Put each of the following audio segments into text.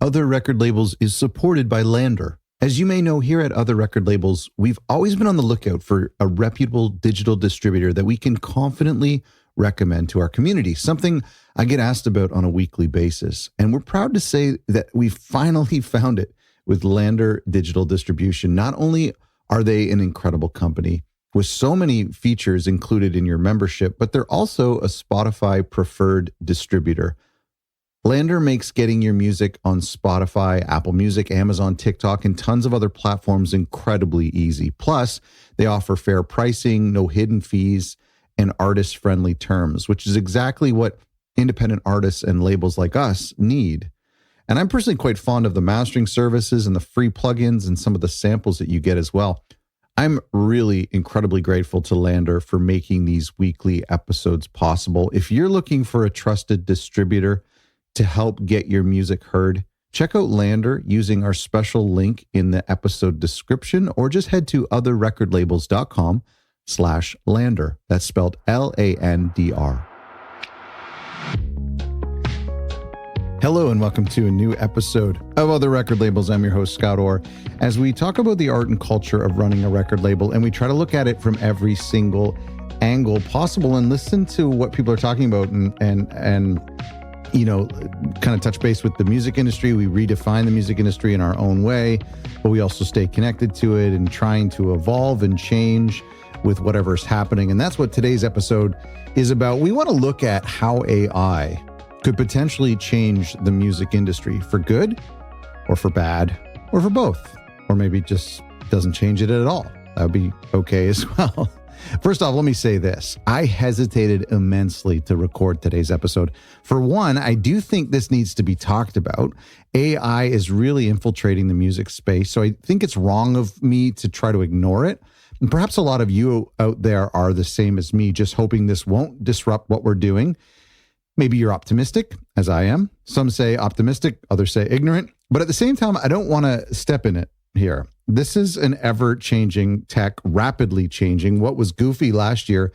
Other Record Labels is supported by Lander. As you may know, here at Other Record Labels, we've always been on the lookout for a reputable digital distributor that we can confidently recommend to our community, something I get asked about on a weekly basis. And we're proud to say that we finally found it with Lander Digital Distribution. Not only are they an incredible company with so many features included in your membership, but they're also a Spotify preferred distributor. Lander makes getting your music on Spotify, Apple Music, Amazon, TikTok, and tons of other platforms incredibly easy. Plus, they offer fair pricing, no hidden fees, and artist-friendly terms, which is exactly what independent artists and labels like us need. And I'm personally quite fond of the mastering services and the free plugins and some of the samples that you get as well. I'm really incredibly grateful to Lander for making these weekly episodes possible. If you're looking for a trusted distributor to help get your music heard, check out Lander using our special link in the episode description, or just head to otherrecordlabels.com/Lander. That's spelled Landr. Hello and welcome to a new episode of Other Record Labels. I'm your host, Scott Orr, as we talk about the art and culture of running a record label, and we try to look at it from every single angle possible and listen to what people are talking about and you know, kind of touch base with the music industry. We redefine the music industry in our own way, but we also stay connected to it and trying to evolve and change with whatever's happening. And that's what today's episode is about. We want to look at how AI could potentially change the music industry for good or for bad or for both, or maybe just doesn't change it at all. That would be okay as well. First off, let me say this. I hesitated immensely to record today's episode. For one, I do think this needs to be talked about. AI is really infiltrating the music space, so I think it's wrong of me to try to ignore it. And perhaps a lot of you out there are the same as me, just hoping this won't disrupt what we're doing. Maybe you're optimistic, as I am. Some say optimistic, others say ignorant. But at the same time, I don't want to step in it here. This is an ever-changing tech, rapidly changing. What was goofy last year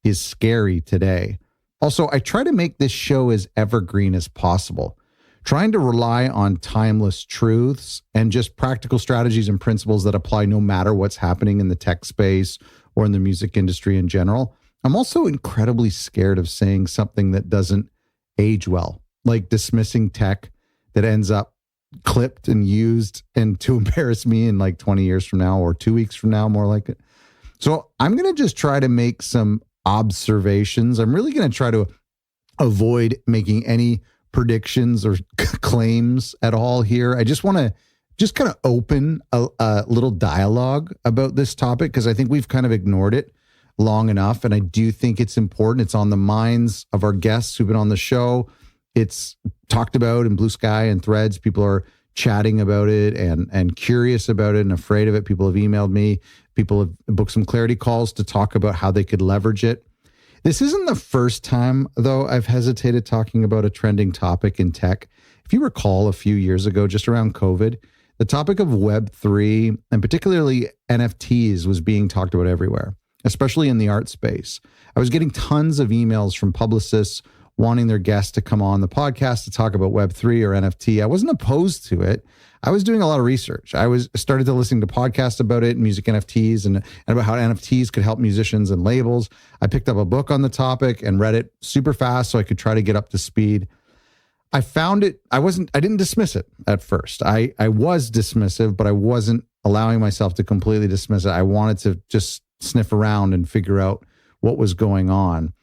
is scary today. Also, I try to make this show as evergreen as possible, trying to rely on timeless truths and just practical strategies and principles that apply no matter what's happening in the tech space or in the music industry in general. I'm also incredibly scared of saying something that doesn't age well, like dismissing tech that ends up clipped and used and to embarrass me in like 20 years from now or 2 weeks from now, more like it. So I'm going to just try to make some observations. I'm really going to try to avoid making any predictions or claims at all here. I just want to just kind of open a little dialogue about this topic, because I think we've kind of ignored it long enough. And I do think it's important. It's on the minds of our guests who've been on the show. It's talked about in Blue Sky and Threads. People are chatting about it and curious about it and afraid of it. People have emailed me. People have booked some clarity calls to talk about how they could leverage it. This isn't the first time, though, I've hesitated talking about a trending topic in tech. If you recall, a few years ago, just around COVID, the topic of Web3 and particularly NFTs was being talked about everywhere, especially in the art space. I was getting tons of emails from publicists wanting their guests to come on the podcast to talk about Web3 or NFT. I wasn't opposed to it. I was doing a lot of research. I started to listen to podcasts about it, music NFTs, and about how NFTs could help musicians and labels. I picked up a book on the topic and read it super fast so I could try to get up to speed. I found it, I didn't dismiss it at first. I was dismissive, but I wasn't allowing myself to completely dismiss it. I wanted to just sniff around and figure out what was going on.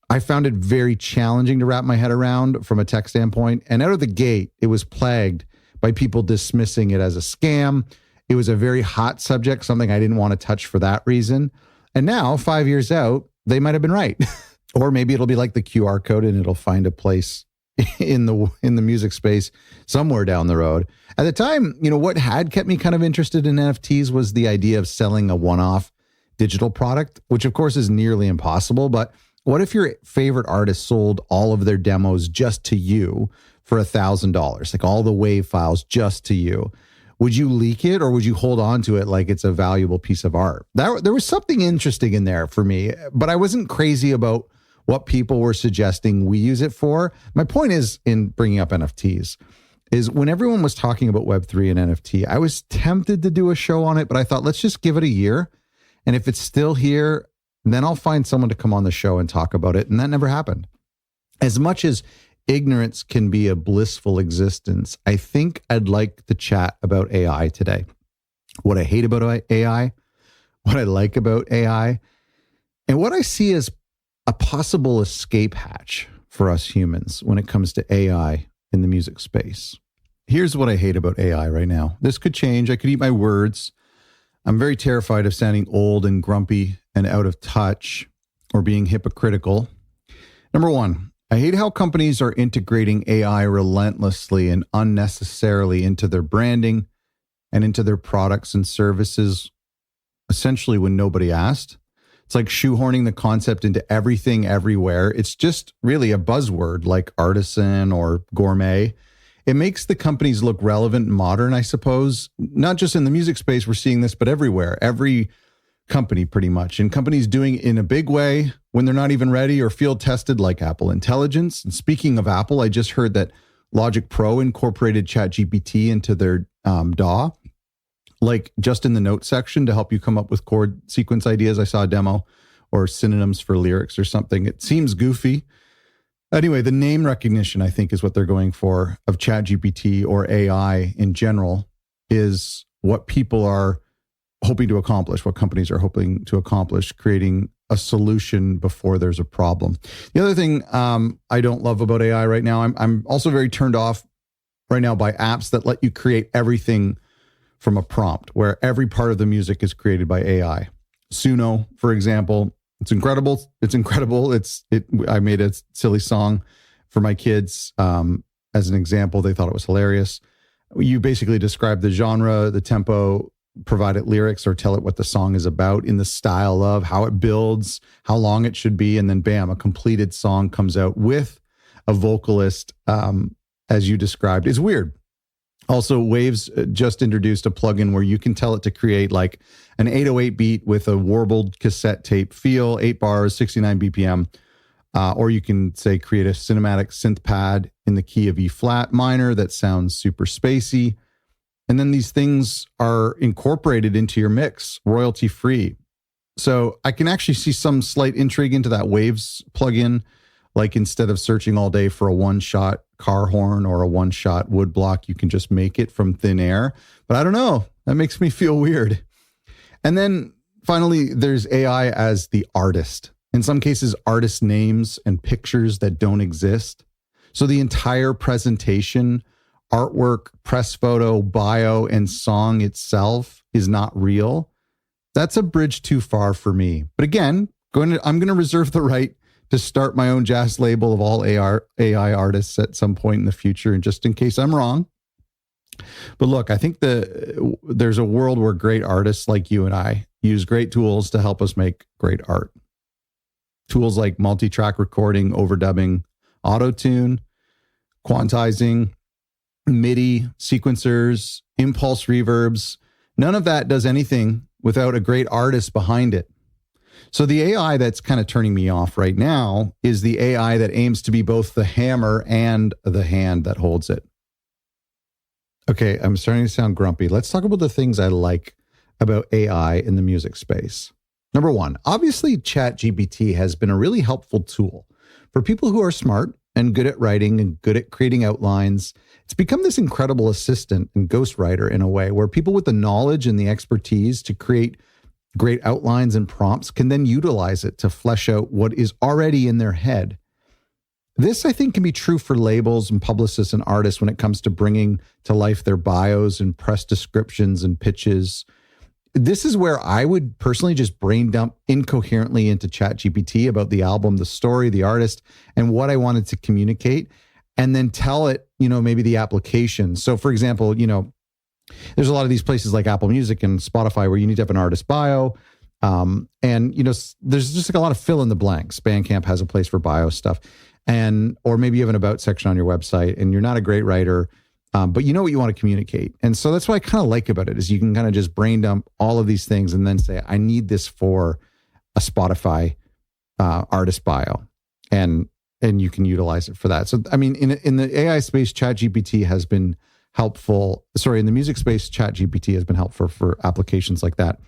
I found it very challenging to wrap my head around from a tech standpoint. And out of the gate, it was plagued by people dismissing it as a scam. It was a very hot subject, something I didn't want to touch for that reason. And now, 5 years out, they might have been right. Or maybe it'll be like the QR code and it'll find a place in the music space somewhere down the road. At the time, what had kept me kind of interested in NFTs was the idea of selling a one-off digital product, which of course is nearly impossible. But what if your favorite artist sold all of their demos just to you for $1,000, like all the WAV files just to you? Would you leak it, or would you hold on to it like it's a valuable piece of art? There was something interesting in there for me, but I wasn't crazy about what people were suggesting we use it for. My point is, in bringing up NFTs, is when everyone was talking about Web3 and NFT, I was tempted to do a show on it, but I thought, let's just give it a year. And if it's still here, then I'll find someone to come on the show and talk about it. And that never happened. As much as ignorance can be a blissful existence, I think I'd like to chat about AI today. What I hate about AI, what I like about AI, and what I see as a possible escape hatch for us humans when it comes to AI in the music space. Here's what I hate about AI right now. This could change. I could eat my words. I'm very terrified of sounding old and grumpy and out of touch or being hypocritical. Number one, I hate how companies are integrating AI relentlessly and unnecessarily into their branding and into their products and services, essentially when nobody asked. It's like shoehorning the concept into everything, everywhere. It's just really a buzzword like artisan or gourmet. It makes the companies look relevant and modern, I suppose. Not just in the music space, we're seeing this, but everywhere. Every company pretty much. And companies doing it in a big way when they're not even ready or field tested, like Apple Intelligence. And speaking of Apple, I just heard that Logic Pro incorporated ChatGPT into their DAW, like just in the notes section to help you come up with chord sequence ideas. I saw a demo, or synonyms for lyrics or something. It seems goofy. Anyway, the name recognition, I think, is what they're going for of ChatGPT or AI in general, is what people are hoping to accomplish, what companies are hoping to accomplish, creating a solution before there's a problem. The other thing I don't love about AI right now, I'm also very turned off right now by apps that let you create everything from a prompt, where every part of the music is created by AI. Suno, for example, it's incredible. I made a silly song for my kids as an example. They thought it was hilarious. You basically describe the genre, the tempo, provide it lyrics, or tell it what the song is about in the style of how it builds, how long it should be, and then bam, a completed song comes out with a vocalist, as you described. It's weird. Also, Waves just introduced a plugin where you can tell it to create like an 808 beat with a warbled cassette tape feel, 8 bars, 69 BPM. Or you can say create a cinematic synth pad in the key of E flat minor that sounds super spacey. And then these things are incorporated into your mix, royalty free. So I can actually see some slight intrigue into that Waves plugin. Like instead of searching all day for a one-shot car horn or a one-shot wood block, you can just make it from thin air. But I don't know. That makes me feel weird. And then finally, there's AI as the artist. In some cases, artist names and pictures that don't exist. So the entire presentation, artwork, press photo, bio, and song itself is not real. That's a bridge too far for me. But again, I'm going to reserve the right to start my own jazz label of all AI artists at some point in the future, and just in case I'm wrong. But look, I think there's a world where great artists like you and I use great tools to help us make great art. Tools like multi-track recording, overdubbing, auto-tune, quantizing, MIDI, sequencers, impulse reverbs. None of that does anything without a great artist behind it. So the AI that's kind of turning me off right now is the AI that aims to be both the hammer and the hand that holds it. Okay, I'm starting to sound grumpy. Let's talk about the things I like about AI in the music space. Number one, obviously ChatGPT has been a really helpful tool for people who are smart and good at writing and good at creating outlines. It's become this incredible assistant and ghostwriter in a way where people with the knowledge and the expertise to create great outlines and prompts can then utilize it to flesh out what is already in their head. This, I think, can be true for labels and publicists and artists when it comes to bringing to life their bios and press descriptions and pitches. This is where I would personally just brain dump incoherently into ChatGPT about the album, the story, the artist, and what I wanted to communicate, and then tell it, maybe the application. So for example, there's a lot of these places like Apple Music and Spotify where you need to have an artist bio. And, there's just like a lot of fill in the blanks. Bandcamp has a place for bio stuff. Or maybe you have an about section on your website and you're not a great writer, but you know what you want to communicate. And so that's what I kind of like about it is you can kind of just brain dump all of these things and then say, I need this for a Spotify artist bio. And and you can utilize it for that. So, I mean, in the AI space, ChatGPT has been helpful. Sorry, in the music space, ChatGPT has been helpful for applications like that.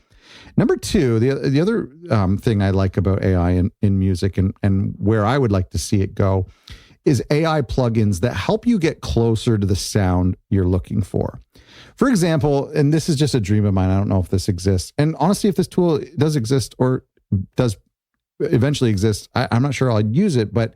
Number two, the other thing I like about AI in music and where I would like to see it go is AI plugins that help you get closer to the sound you're looking for. For example, and this is just a dream of mine, I don't know if this exists. And honestly, if this tool does exist or does eventually exist, I'm not sure I'll use it, but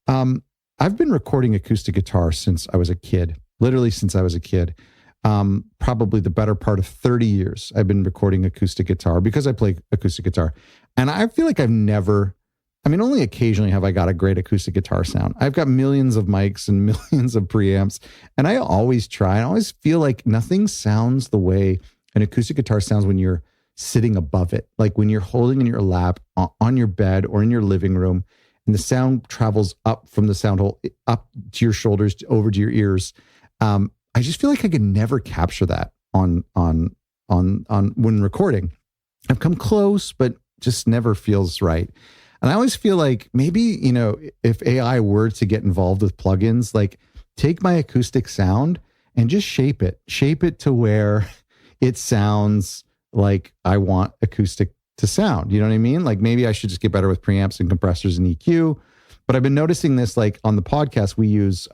I've been recording acoustic guitar since I was a kid, literally since I was a kid. Probably the better part of 30 years I've been recording acoustic guitar because I play acoustic guitar. And I feel like only occasionally have I got a great acoustic guitar sound. I've got millions of mics and millions of preamps, and I always try. I always feel like nothing sounds the way an acoustic guitar sounds when you're sitting above it. Like when you're holding in your lap on your bed or in your living room, and the sound travels up from the sound hole, up to your shoulders, over to your ears. I just feel like I can never capture that on when recording. I've come close, but just never feels right. And I always feel like maybe, if AI were to get involved with plugins, like take my acoustic sound and just shape it to where it sounds like I want acoustic to sound. You know what I mean? Like maybe I should just get better with preamps and compressors and EQ. But I've been noticing this, like on the podcast, we use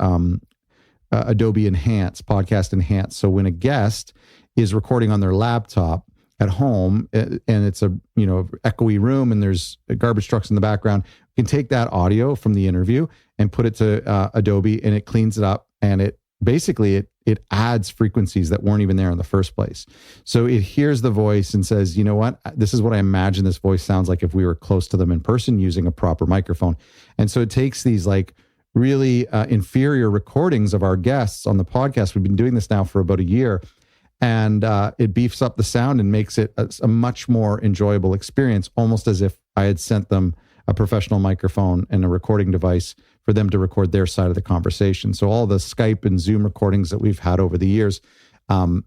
Adobe Enhance, Podcast Enhance. So when a guest is recording on their laptop at home and it's a echoey room and there's garbage trucks in the background, you can take that audio from the interview and put it to Adobe, and it cleans it up, and it basically it adds frequencies that weren't even there in the first place. So it hears the voice and says, you know what, this is what I imagine this voice sounds like if we were close to them in person using a proper microphone. And so it takes these like really inferior recordings of our guests on the podcast. We've been doing this now for about a year, and it beefs up the sound and makes it a much more enjoyable experience, almost as if I had sent them a professional microphone and a recording device for them to record their side of the conversation. So all the Skype and Zoom recordings that we've had over the years,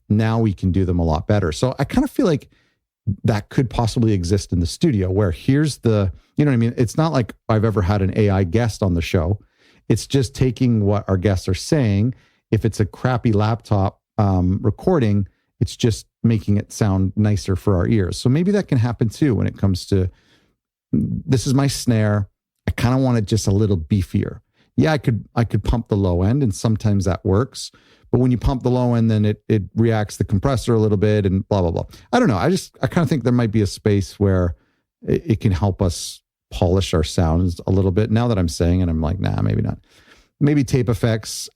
now we can do them a lot better. So I kind of feel like that could possibly exist in the studio, where here's the, you know what I mean? It's not like I've ever had an AI guest on the show. It's just taking what our guests are saying. If it's a crappy laptop recording, it's just making it sound nicer for our ears. So maybe that can happen too when it comes to, this is my snare, I kind of want it just a little beefier. Yeah, I could pump the low end, and sometimes that works. But when you pump the low end, then it reacts the compressor a little bit and blah, blah, blah. I don't know. I kind of think there might be a space where it can help us polish our sounds a little bit. Now that I'm saying it, I'm like, nah, maybe not. Maybe tape effects.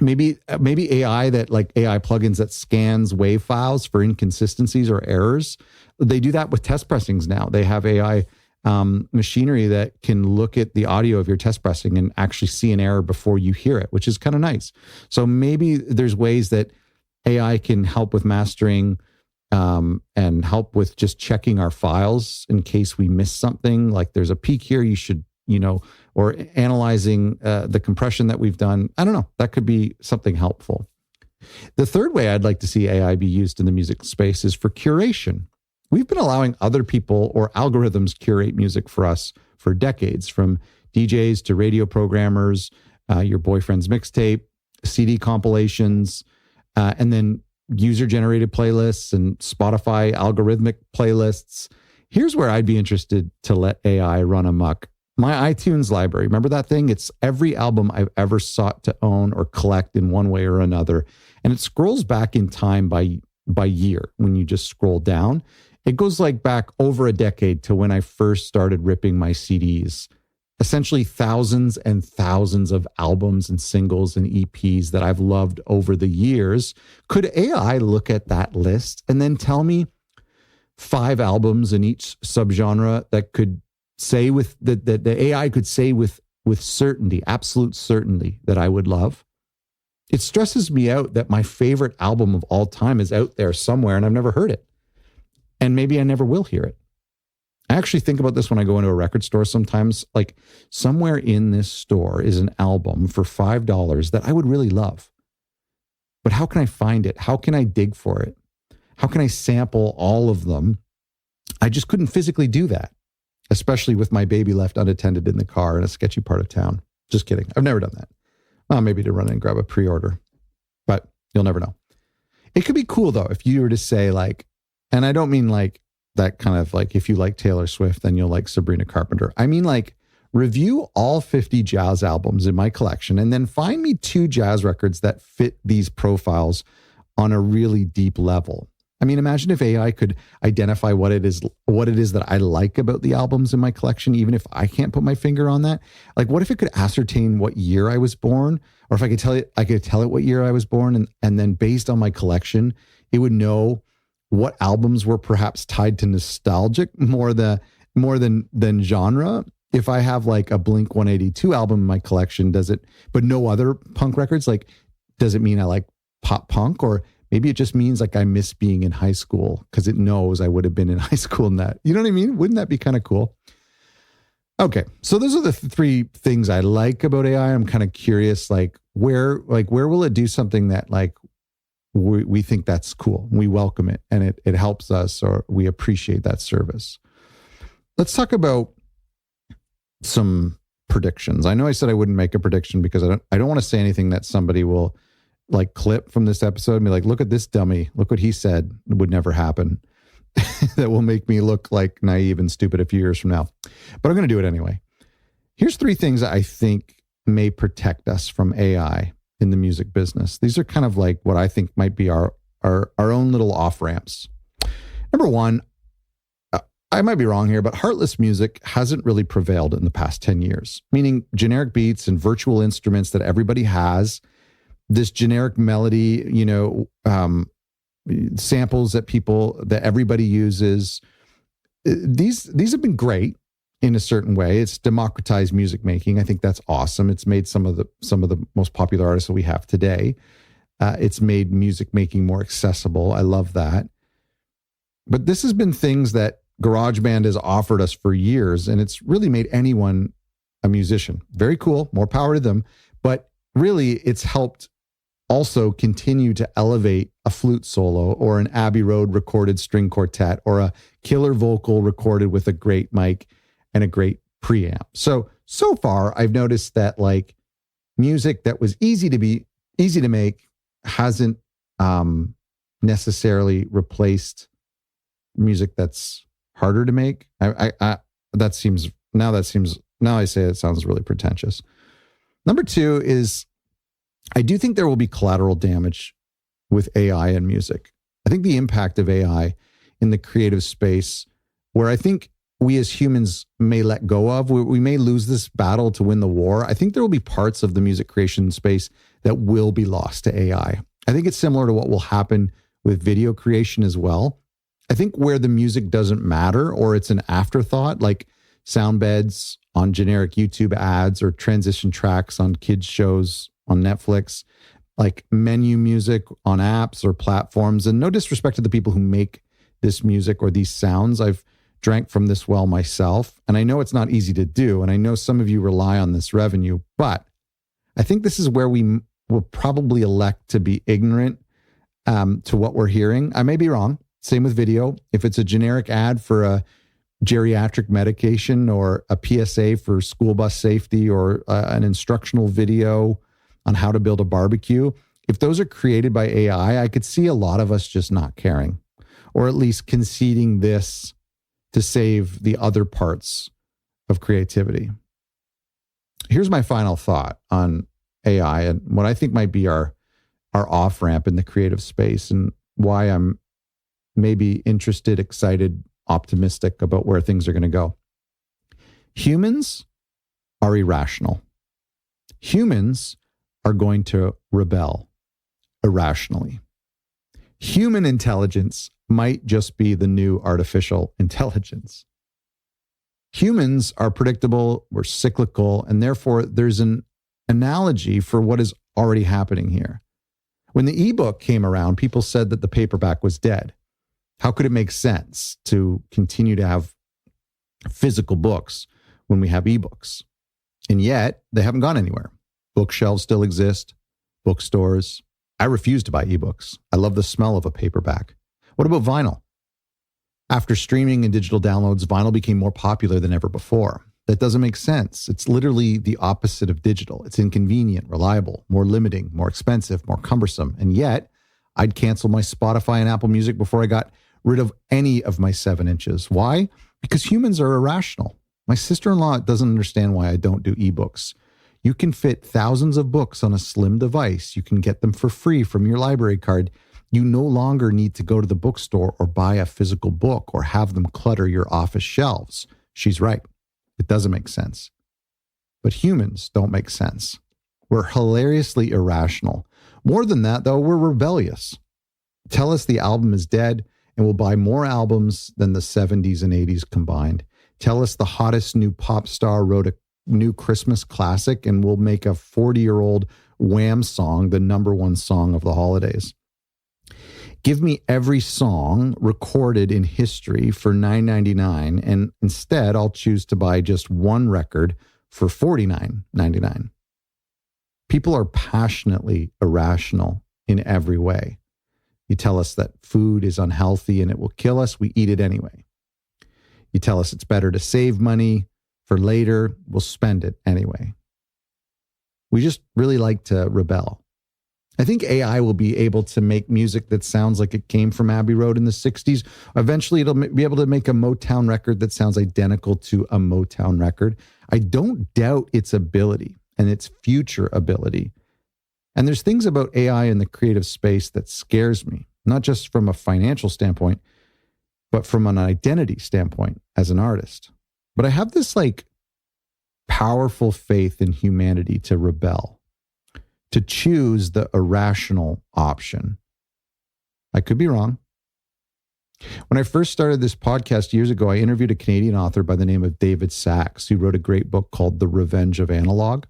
Maybe AI AI plugins that scans wave files for inconsistencies or errors. They do that with test pressings now. They have AI machinery that can look at the audio of your test pressing and actually see an error before you hear it, which is kind of nice. So maybe there's ways that AI can help with mastering and help with just checking our files in case we miss something. Like there's a peak here, you should, or analyzing the compression that we've done. I don't know. That could be something helpful. The third way I'd like to see AI be used in the music space is for curation. We've been allowing other people or algorithms curate music for us for decades, from DJs to radio programmers, your boyfriend's mixtape, CD compilations, and then user-generated playlists and Spotify algorithmic playlists. Here's where I'd be interested to let AI run amok. My iTunes library, remember that thing? It's every album I've ever sought to own or collect in one way or another. And it scrolls back in time by year when you just scroll down. It goes like back over a decade to when I first started ripping my CDs. Essentially thousands and thousands of albums and singles and EPs that I've loved over the years. Could AI look at that list and then tell me 5 albums in each subgenre that could say with that the AI could say with certainty, absolute certainty, that I would love? It stresses me out that my favorite album of all time is out there somewhere and I've never heard it. And maybe I never will hear it. I actually think about this when I go into a record store sometimes. Like, somewhere in this store is an album for $5 that I would really love. But how can I find it? How can I dig for it? How can I sample all of them? I just couldn't physically do that. especially with my baby left unattended in the car in a sketchy part of town. Just kidding. I've never done that. Well, maybe to run in and grab a pre-order, but you'll never know. It could be cool though, if you were to say like, and I don't mean like that kind of like, if you like Taylor Swift, then you'll like Sabrina Carpenter. I mean like review all 50 jazz albums in my collection and then find me 2 jazz records that fit these profiles on a really deep level. I mean, imagine if AI could identify what it is that I like about the albums in my collection, even if I can't put my finger on that. Like, what if it could ascertain what year I was born, or if I could tell it what year I was born, and then based on my collection, it would know what albums were perhaps tied to nostalgic more than genre. If I have like a Blink 182 album in my collection, but no other punk records, like, does it mean I like pop punk? Or maybe it just means like I miss being in high school because it knows I would have been in high school in that. You know what I mean? Wouldn't that be kind of cool? Okay, so those are the 3 things I like about AI. I'm kind of curious, like where will it do something that like we think that's cool, we welcome it, and it helps us, or we appreciate that service. Let's talk about some predictions. I know I said I wouldn't make a prediction because I don't want to say anything that somebody will like clip from this episode and be like, look at this dummy, look what he said, it would never happen. That will make me look like naive and stupid a few years from now. But I'm going to do it anyway. Here's 3 things that I think may protect us from AI in the music business. These are kind of like what I think might be our own little off-ramps. Number 1, I might be wrong here, but heartless music hasn't really prevailed in the past 10 years, meaning generic beats and virtual instruments that everybody has, this generic melody, samples that everybody uses. These have been great in a certain way. It's democratized music making. I think that's awesome. It's made some of the most popular artists that we have today. It's made music making more accessible. I love that. But this has been things that GarageBand has offered us for years, and it's really made anyone a musician. Very cool, more power to them. But really, it's helped also continue to elevate a flute solo or an Abbey Road recorded string quartet or a killer vocal recorded with a great mic and a great preamp. So far, I've noticed that like music that was easy to make hasn't necessarily replaced music that's harder to make. Now I say it sounds really pretentious. Number 2 is I do think there will be collateral damage with AI and music. I think the impact of AI in the creative space, where I think we as humans may let go of, we may lose this battle to win the war. I think there will be parts of the music creation space that will be lost to AI. I think it's similar to what will happen with video creation as well. I think where the music doesn't matter, or it's an afterthought, like sound beds on generic YouTube ads or transition tracks on kids shows on Netflix, like menu music on apps or platforms. And no disrespect to the people who make this music or these sounds. I've drank from this well myself, and I know it's not easy to do. And I know some of you rely on this revenue, but I think this is where we will probably elect to be ignorant to what we're hearing. I may be wrong. Same with video. If it's a generic ad for a geriatric medication or a PSA for school bus safety or an instructional video on how to build a barbecue, if those are created by AI, I could see a lot of us just not caring, or at least conceding this to save the other parts of creativity. Here's my final thought on AI and what I think might be our off-ramp in the creative space, and why I'm maybe interested, excited, optimistic about where things are going to go. Humans are irrational. Humans are going to rebel irrationally. Human intelligence might just be the new artificial intelligence. Humans are predictable, we're cyclical, and therefore there's an analogy for what is already happening here. When the ebook came around, people said that the paperback was dead. How could it make sense to continue to have physical books when we have ebooks? And yet, they haven't gone anywhere. Bookshelves still exist, bookstores. I refuse to buy ebooks. I love the smell of a paperback. What about vinyl? After streaming and digital downloads, vinyl became more popular than ever before. That doesn't make sense. It's literally the opposite of digital. It's inconvenient, reliable, more limiting, more expensive, more cumbersome. And yet, I'd cancel my Spotify and Apple Music before I got rid of any of my 7 inches. Why? Because humans are irrational. My sister-in-law doesn't understand why I don't do ebooks. You can fit thousands of books on a slim device. You can get them for free from your library card. You no longer need to go to the bookstore or buy a physical book or have them clutter your office shelves. She's right. It doesn't make sense. But humans don't make sense. We're hilariously irrational. More than that, though, we're rebellious. Tell us the album is dead, and we'll buy more albums than the 70s and 80s combined. Tell us the hottest new pop star wrote a new Christmas classic, and we'll make a 40-year-old Wham song the #1 song of the holidays. Give me every song recorded in history for $9.99, and instead I'll choose to buy just one record for $49.99. People are passionately irrational in every way. You tell us that food is unhealthy and it will kill us, we eat it anyway. You tell us it's better to save money for later, we'll spend it anyway. We just really like to rebel. I think AI will be able to make music that sounds like it came from Abbey Road in the 60s. Eventually, it'll be able to make a Motown record that sounds identical to a Motown record. I don't doubt its ability and its future ability. And there's things about AI in the creative space that scares me, not just from a financial standpoint, but from an identity standpoint as an artist. But I have this powerful faith in humanity to rebel, to choose the irrational option. I could be wrong. When I first started this podcast years ago, I interviewed a Canadian author by the name of David Sachs, who wrote a great book called The Revenge of Analog.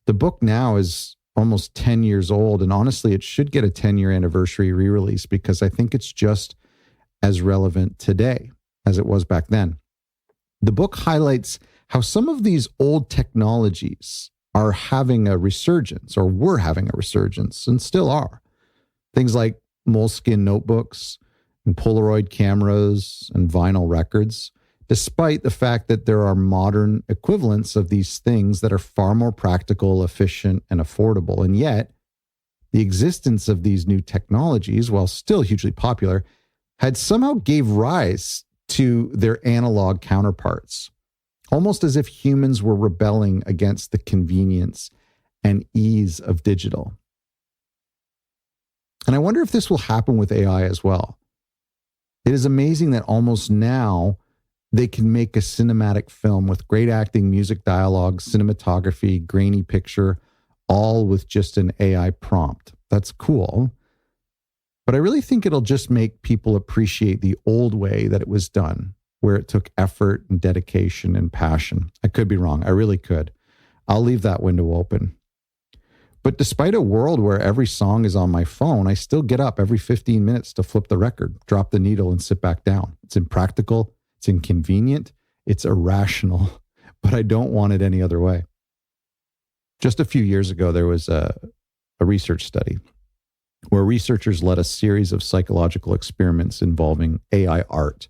The book now is almost 10 years old, and honestly, it should get a 10-year anniversary re-release because I think it's just as relevant today as it was back then. The book highlights how some of these old technologies are having a resurgence, or were having a resurgence, and still are. Things like moleskin notebooks and Polaroid cameras and vinyl records, despite the fact that there are modern equivalents of these things that are far more practical, efficient, and affordable. And yet, the existence of these new technologies, while still hugely popular, had somehow gave rise to their analog counterparts, almost as if humans were rebelling against the convenience and ease of digital. And I wonder if this will happen with AI as well. It is amazing that almost now they can make a cinematic film with great acting, music, dialogue, cinematography, grainy picture, all with just an AI prompt. That's cool. But I really think it'll just make people appreciate the old way that it was done, where it took effort and dedication and passion. I could be wrong. I really could. I'll leave that window open. But despite a world where every song is on my phone, I still get up every 15 minutes to flip the record, drop the needle, and sit back down. It's impractical. It's inconvenient. It's irrational. But I don't want it any other way. Just a few years ago, there was a research study where researchers led a series of psychological experiments involving AI art.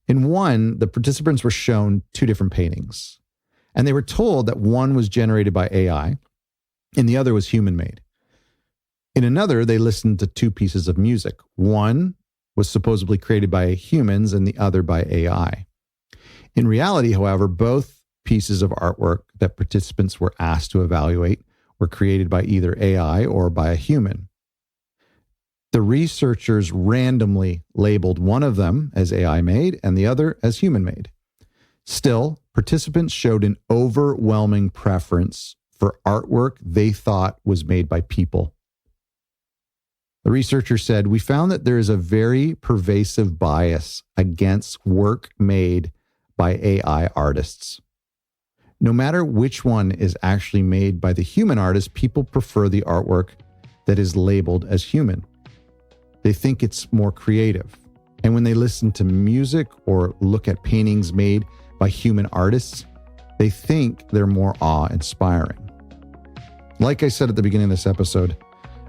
In one, the participants were shown 2 different paintings, and they were told that one was generated by AI and the other was human-made. In another, they listened to 2 pieces of music. One was supposedly created by humans and the other by AI. In reality, however, both pieces of artwork that participants were asked to evaluate were created by either AI or by a human. The researchers randomly labeled one of them as AI-made and the other as human-made. Still, participants showed an overwhelming preference for artwork they thought was made by people. The researcher said, "We found that there is a very pervasive bias against work made by AI artists. No matter which one is actually made by the human artist, people prefer the artwork that is labeled as human. They think it's more creative. And when they listen to music or look at paintings made by human artists, they think they're more awe-inspiring." Like I said at the beginning of this episode,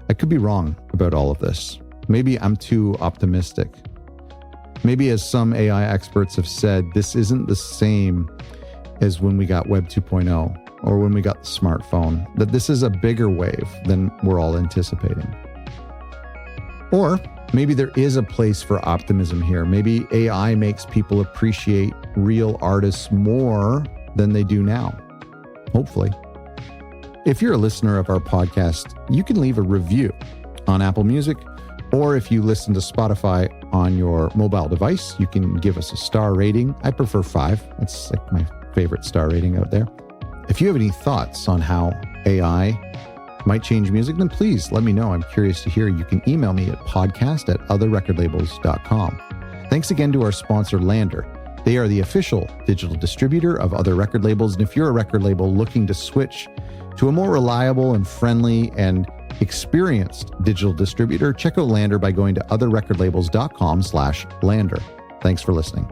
I could be wrong about all of this. Maybe I'm too optimistic. Maybe, as some AI experts have said, this isn't the same as when we got Web 2.0 or when we got the smartphone, that this is a bigger wave than we're all anticipating. Or maybe there is a place for optimism here. Maybe AI makes people appreciate real artists more than they do now. Hopefully. If you're a listener of our podcast, you can leave a review on Apple Music, or if you listen to Spotify on your mobile device, you can give us a star rating. I prefer 5. That's like my favorite star rating out there. If you have any thoughts on how AI might change music, then please let me know. I'm curious to hear. You can email me at podcast@otherrecordlabels.com. Thanks again to our sponsor, Lander. They are the official digital distributor of Other Record Labels. And if you're a record label looking to switch to a more reliable and friendly and experienced digital distributor, check out Lander by going to otherrecordlabels.com/Lander. Thanks for listening.